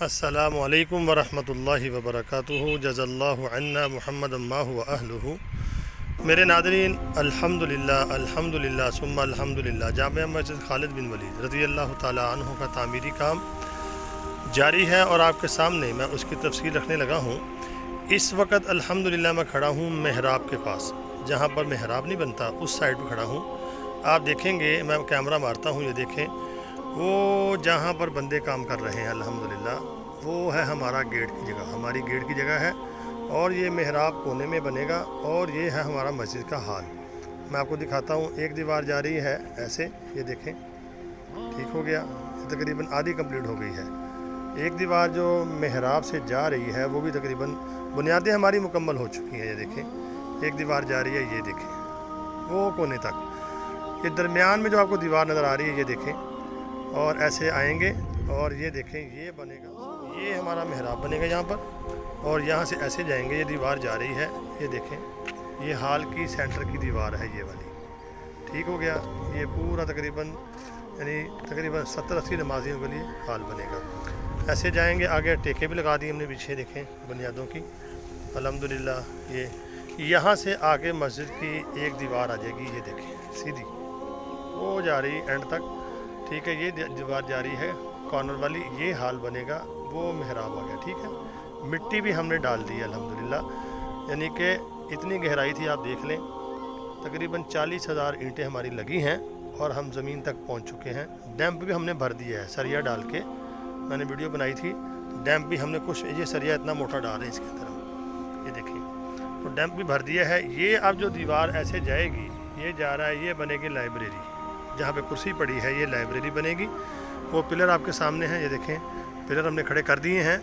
السلام علیکم ورحمۃ اللہ وبرکاتہ جزا اللہ عنا محمد ما هو اہلہ۔ میرے ناظرین، الحمدللہ ثم الحمدللہ جامع مسجد خالد بن ولید رضی اللہ تعالی عنہ کا تعمیری کام جاری ہے اور آپ کے سامنے میں اس کی تفصیل رکھنے لگا ہوں۔ اس وقت الحمدللہ میں کھڑا ہوں محراب کے پاس، جہاں پر محراب نہیں بنتا اس سائڈ پہ کھڑا ہوں۔ آپ دیکھیں گے، میں کیمرہ مارتا ہوں، یہ دیکھیں وہ جہاں پر بندے کام کر رہے ہیں الحمدللہ، وہ ہے ہمارا گیٹ کی جگہ، ہماری گیٹ کی جگہ ہے، اور یہ محراب کونے میں بنے گا، اور یہ ہے ہمارا مسجد کا حال۔ میں آپ کو دکھاتا ہوں، ایک دیوار جا رہی ہے ایسے، یہ دیکھیں ٹھیک ہو گیا، یہ تقریباً آدھی کمپلیٹ ہو گئی ہے۔ ایک دیوار جو محراب سے جا رہی ہے وہ بھی تقریباً بنیادیں ہماری مکمل ہو چکی ہیں، یہ دیکھیں ایک دیوار جا رہی ہے، یہ دیکھیں وہ کونے تک۔ یہ درمیان میں جو آپ کو دیوار نظر آ رہی ہے، یہ دیکھیں، اور ایسے آئیں گے اور یہ دیکھیں یہ بنے گا، یہ ہمارا محراب بنے گا یہاں پر، اور یہاں سے ایسے جائیں گے، یہ دیوار جا رہی ہے، یہ دیکھیں یہ ہال کی سینٹر کی دیوار ہے یہ والی، ٹھیک ہو گیا۔ یہ پورا تقریباً 70-80 نمازیوں کے لیے ہال بنے گا۔ ایسے جائیں گے، آگے ٹیکے بھی لگا دیے ہم نے پیچھے، دیکھیں بنیادوں کی الحمدللہ۔ یہ یہاں سے آگے مسجد کی ایک دیوار آ جائے گی، یہ دیکھیں سیدھی وہ جا رہی اینڈ تک، ٹھیک ہے۔ یہ دیوار جا رہی ہے کارنر والی، یہ حال بنے گا، وہ محراب آ گیا، ٹھیک ہے۔ مٹی بھی ہم نے ڈال دی ہے الحمدللہ، یعنی کہ اتنی گہرائی تھی، آپ دیکھ لیں تقریباً 40,000 اینٹیں ہماری لگی ہیں اور ہم زمین تک پہنچ چکے ہیں۔ ڈیمپ بھی ہم نے بھر دیا ہے سریا ڈال کے، میں نے ویڈیو بنائی تھی، ڈیمپ بھی ہم نے کچھ، یہ سریا اتنا موٹا ڈال ہے اس کے اندر ہم، یہ دیکھیں تو ڈیمپ بھی بھر دیا ہے۔ یہ اب جو دیوار ایسے جائے گی، یہ جا رہا ہے، یہ بنے گی لائبریری، جہاں پہ کرسی پڑی ہے یہ لائبریری بنے گی۔ وہ پلر آپ کے سامنے ہیں، یہ دیکھیں پلر ہم نے کھڑے کر دیے ہیں،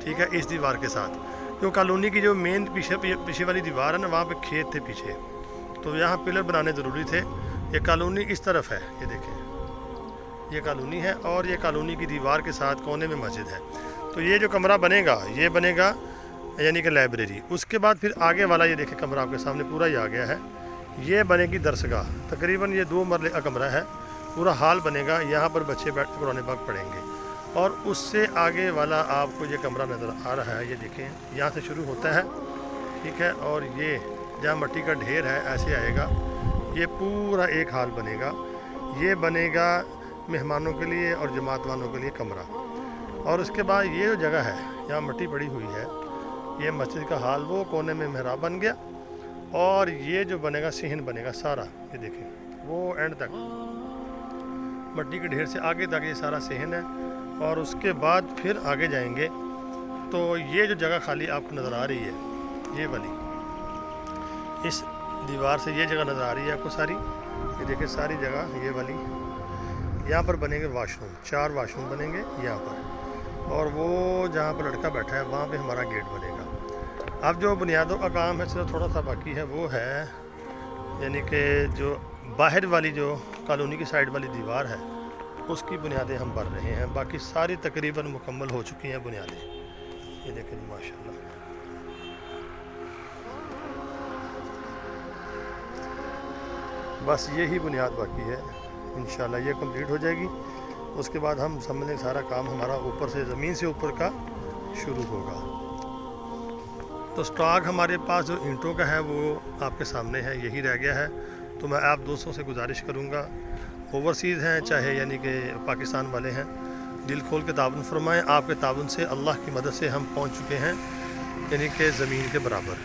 ٹھیک ہے، اس دیوار کے ساتھ۔ کیوں کالونی کی جو مین پیچھے والی دیوار ہے نا، وہاں پہ کھیت تھے پیچھے، تو یہاں پلر بنانے ضروری تھے۔ یہ کالونی اس طرف ہے، یہ دیکھیں یہ کالونی ہے، اور یہ کالونی کی دیوار کے ساتھ کونے میں مسجد ہے۔ تو یہ جو کمرہ بنے گا، یہ بنے گا یعنی کہ لائبریری۔ اس کے بعد پھر آگے والا یہ دیکھیں کمرہ آپ کے سامنے پورا ہی آ گیا ہے، یہ بنے گی درسگاہ، تقریباً یہ 2 مرلے کا کمرہ ہے، پورا حال بنے گا، یہاں پر بچے بیٹھ کے قرآن پاک پڑھیں گے۔ اور اس سے آگے والا آپ کو یہ کمرہ نظر آ رہا ہے، یہ دیکھیں یہاں سے شروع ہوتا ہے، ٹھیک ہے، اور یہ جہاں مٹی کا ڈھیر ہے ایسے آئے گا، یہ پورا ایک حال بنے گا۔ یہ بنے گا مہمانوں کے لیے اور جماعت والوں کے لیے کمرہ۔ اور اس کے بعد یہ جو جگہ ہے یہاں مٹی پڑی ہوئی ہے، یہ مسجد کا حال، وہ کونے میں محراب بن گیا، اور یہ جو بنے گا صحن بنے گا سارا، یہ دیکھیں وہ اینڈ تک مٹی کے ڈھیر سے آگے تک یہ سارا صحن ہے۔ اور اس کے بعد پھر آگے جائیں گے تو یہ جو جگہ خالی آپ کو نظر آ رہی ہے، یہ والی، اس دیوار سے یہ جگہ نظر آ رہی ہے آپ کو ساری، یہ دیکھیں ساری جگہ یہ والی، یہاں پر بنے گے واش روم، 4 واش روم بنیں گے یہاں پر، اور وہ جہاں پر لڑکا بیٹھا ہے وہاں پہ ہمارا گیٹ بنے گا۔ اب جو بنیادوں کا کام ہے صرف تھوڑا سا باقی ہے، وہ ہے یعنی کہ جو باہر والی جو کالونی کی سائڈ والی دیوار ہے اس کی بنیادیں ہم بھر رہے ہیں، باقی ساری تقریباً مکمل ہو چکی ہیں بنیادیں، یہ دیکھیں جی ماشاءاللہ۔ بس یہی بنیاد باقی ہے، انشاءاللہ یہ کمپلیٹ ہو جائے گی، اس کے بعد ہم سمجھیں سارا کام ہمارا اوپر سے، زمین سے اوپر کا شروع ہوگا۔ تو سٹاک ہمارے پاس جو اینٹوں کا ہے وہ آپ کے سامنے ہے، یہی رہ گیا ہے۔ تو میں آپ دوستوں سے گزارش کروں گا، اوورسیز ہیں چاہے یعنی کہ پاکستان والے ہیں، دل کھول کے تعاون فرمائیں۔ آپ کے تعاون سے، اللہ کی مدد سے ہم پہنچ چکے ہیں یعنی کہ زمین کے برابر۔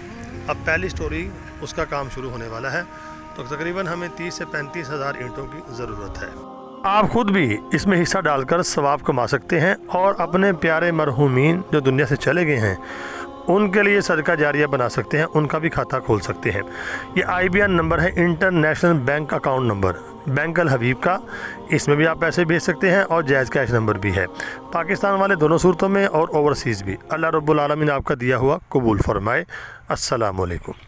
اب پہلی سٹوری اس کا کام شروع ہونے والا ہے، تو تقریباً ہمیں 30 سے 35 ہزار اینٹوں کی ضرورت ہے۔ آپ خود بھی اس میں حصہ ڈال کر ثواب کما سکتے ہیں، اور اپنے پیارے مرحومین جو دنیا سے چلے گئے ہیں ان کے لیے صدقہ جاریہ بنا سکتے ہیں، ان کا بھی کھاتہ کھول سکتے ہیں۔ یہ IBN نمبر ہے، international bank account number, bank الحبیب کا، اس میں بھی آپ پیسے بھیج سکتے ہیں، اور جائز کیش نمبر بھی ہے، پاکستان والے دونوں صورتوں میں اور اوورسیز بھی۔ اللہ رب العالمین آپ کا دیا ہوا قبول فرمائے۔ السلام علیکم۔